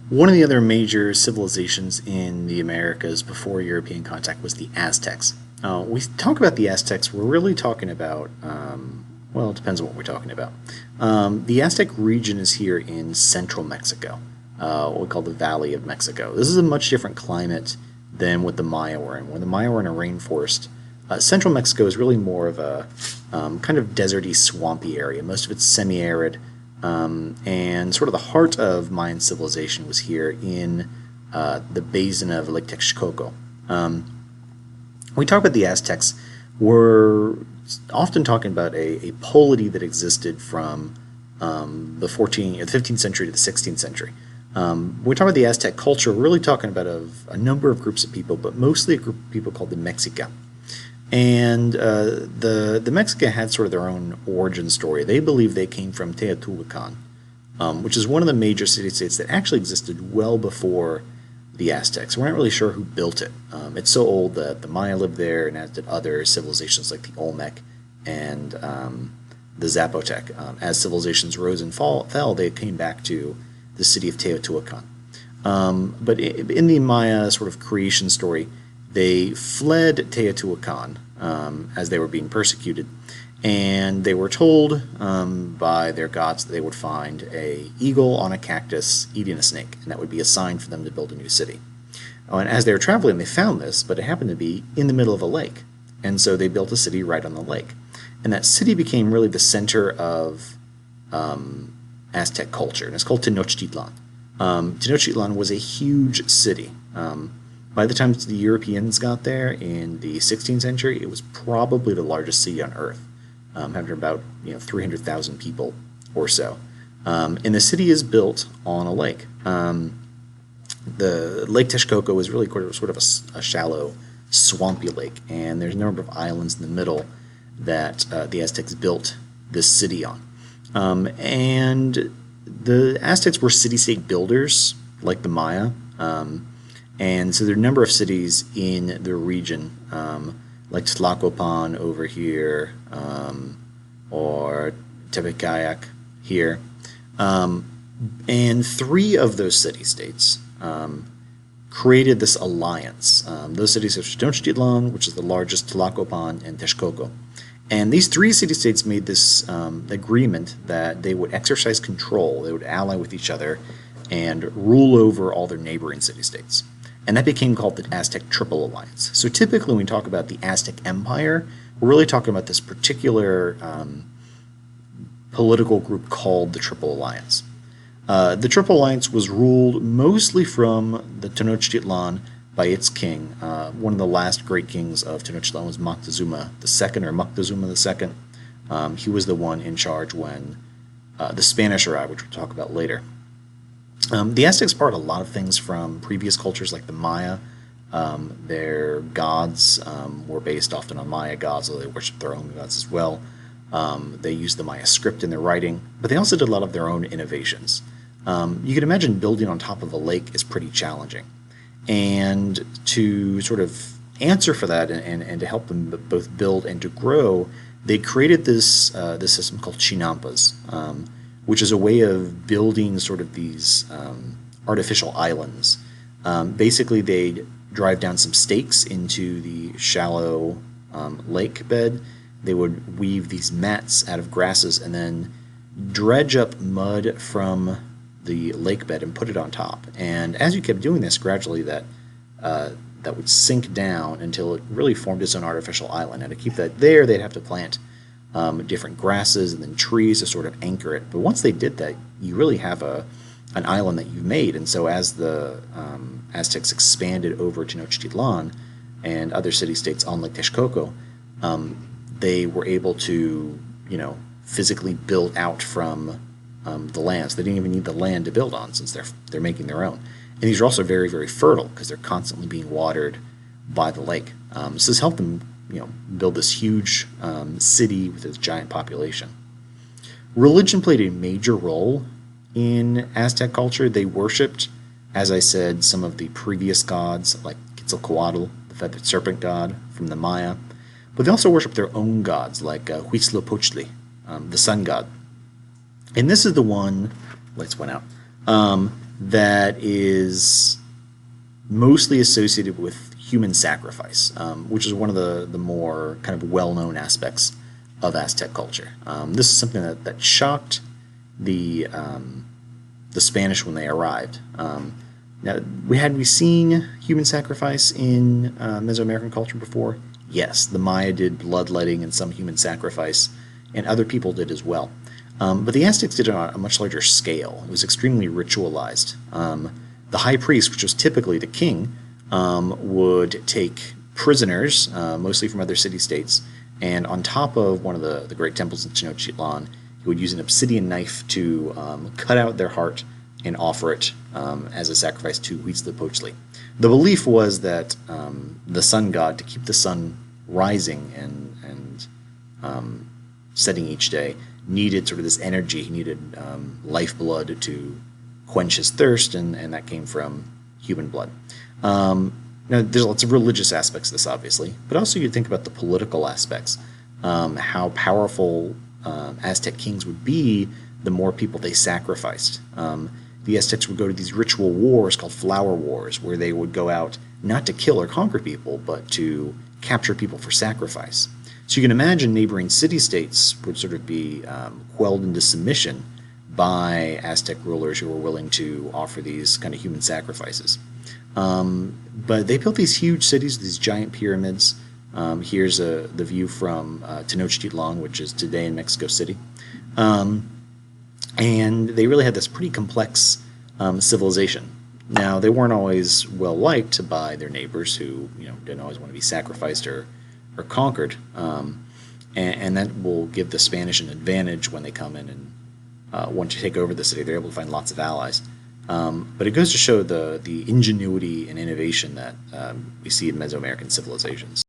One of the other major civilizations in the Americas before European contact was the Aztecs. We talk about the Aztecs, we're really talking about, well, it depends on what we're talking about. The Aztec region is here in central Mexico, what we call the Valley of Mexico. This is a much different climate than what the Maya were in. When the Maya were in a rainforest, central Mexico is really more of a kind of deserty, swampy area. Most of it's semi-arid, and sort of the heart of Mayan civilization was here in the basin of Lake Texcoco. When we talk about the Aztecs, we're often talking about a polity that existed from the 15th century to the 16th century. When we talk about the Aztec culture, we're really talking about a number of groups of people, but mostly a group of people called the Mexica. And the Mexica had sort of their own origin story. They believe they came from Teotihuacan, which is one of the major city-states that actually existed well before the Aztecs. We're not really sure who built it. It's so old that the Maya lived there, and as did other civilizations like the Olmec and the Zapotec. As civilizations rose and fell, they came back to the city of Teotihuacan. But in the Maya sort of creation story, they fled Teotihuacan as they were being persecuted, and they were told by their gods that they would find an eagle on a cactus eating a snake, and that would be a sign for them to build a new city. And as they were traveling, they found this, but it happened to be in the middle of a lake, and so they built a city right on the lake. And that city became really the center of Aztec culture, and it's called Tenochtitlan. Tenochtitlan was a huge city. By the time the Europeans got there in the 16th century, it was probably the largest city on Earth, having about 300,000 people or so. And the city is built on a lake. The Lake Texcoco is really sort of a shallow, swampy lake, and there's a number of islands in the middle that the Aztecs built this city on. And the Aztecs were city-state builders, like the Maya. And so there are a number of cities in the region, like Tlacopan over here, or Tepecayac here. And three of those city-states created this alliance. Those cities are Tenochtitlan, which is the largest, Tlacopan, and Texcoco. And these three city-states made this agreement that they would exercise control, they would ally with each other, and rule over all their neighboring city-states. And that became called the Aztec Triple Alliance. So typically when we talk about the Aztec Empire, we're really talking about this particular political group called the Triple Alliance. The Triple Alliance was ruled mostly from the Tenochtitlan by its king. One of the last great kings of Tenochtitlan was Moctezuma II, or Moctezuma II. He was the one in charge when the Spanish arrived, which we'll talk about later. The Aztecs borrowed a lot of things from previous cultures like the Maya. Their gods were based often on Maya gods, although they worshipped their own gods as well. They used the Maya script in their writing, but they also did a lot of their own innovations. You can imagine building on top of a lake is pretty challenging. And to sort of answer for that and to help them both build and to grow, they created this system called chinampas, which is a way of building sort of these artificial islands. Basically, they'd drive down some stakes into the shallow lake bed. They would weave these mats out of grasses and then dredge up mud from the lake bed and put it on top. And as you kept doing this, gradually that would sink down until it really formed its own artificial island. And to keep that there, they'd have to plant different grasses and then trees to sort of anchor it. But once they did that, you really have an island that you've made. And so as the Aztecs expanded over Tenochtitlan and other city-states on Lake Texcoco, they were able to, physically build out from the land. So they didn't even need the land to build on since they're making their own. And these are also very, very fertile because they're constantly being watered by the lake. So this helped them build this huge city with its giant population. Religion played a major role in Aztec culture. They worshipped, as I said, some of the previous gods like Quetzalcoatl, the feathered serpent god from the Maya, but they also worshipped their own gods like Huitzilopochtli, the sun god. And this is the one, lights went out, that is mostly associated with human sacrifice, which is one of the more kind of well-known aspects of Aztec culture. This is something that shocked the Spanish when they arrived. Now, had we seen human sacrifice in Mesoamerican culture before? Yes, the Maya did bloodletting and some human sacrifice, and other people did as well. But the Aztecs did it on a much larger scale. It was extremely ritualized. The high priest, which was typically the king, would take prisoners, mostly from other city-states, and on top of one of the great temples in Tenochtitlan, he would use an obsidian knife to cut out their heart and offer it as a sacrifice to Huitzilopochtli. The belief was that the sun god, to keep the sun rising and setting each day, needed sort of this energy. He needed lifeblood to quench his thirst, and that came from human blood. Now, there's lots of religious aspects to this, obviously, but also you think about the political aspects, how powerful Aztec kings would be the more people they sacrificed. The Aztecs would go to these ritual wars called flower wars, where they would go out not to kill or conquer people, but to capture people for sacrifice. So you can imagine neighboring city-states would sort of be quelled into submission by Aztec rulers who were willing to offer these kind of human sacrifices. But they built these huge cities, these giant pyramids. Here's the view from Tenochtitlan, which is today in Mexico City. And they really had this pretty complex civilization. Now, they weren't always well liked by their neighbors, who didn't always want to be sacrificed or conquered, and that will give the Spanish an advantage when they come in and want to take over the city. They're able to find lots of allies. But it goes to show the ingenuity and innovation that we see in Mesoamerican civilizations.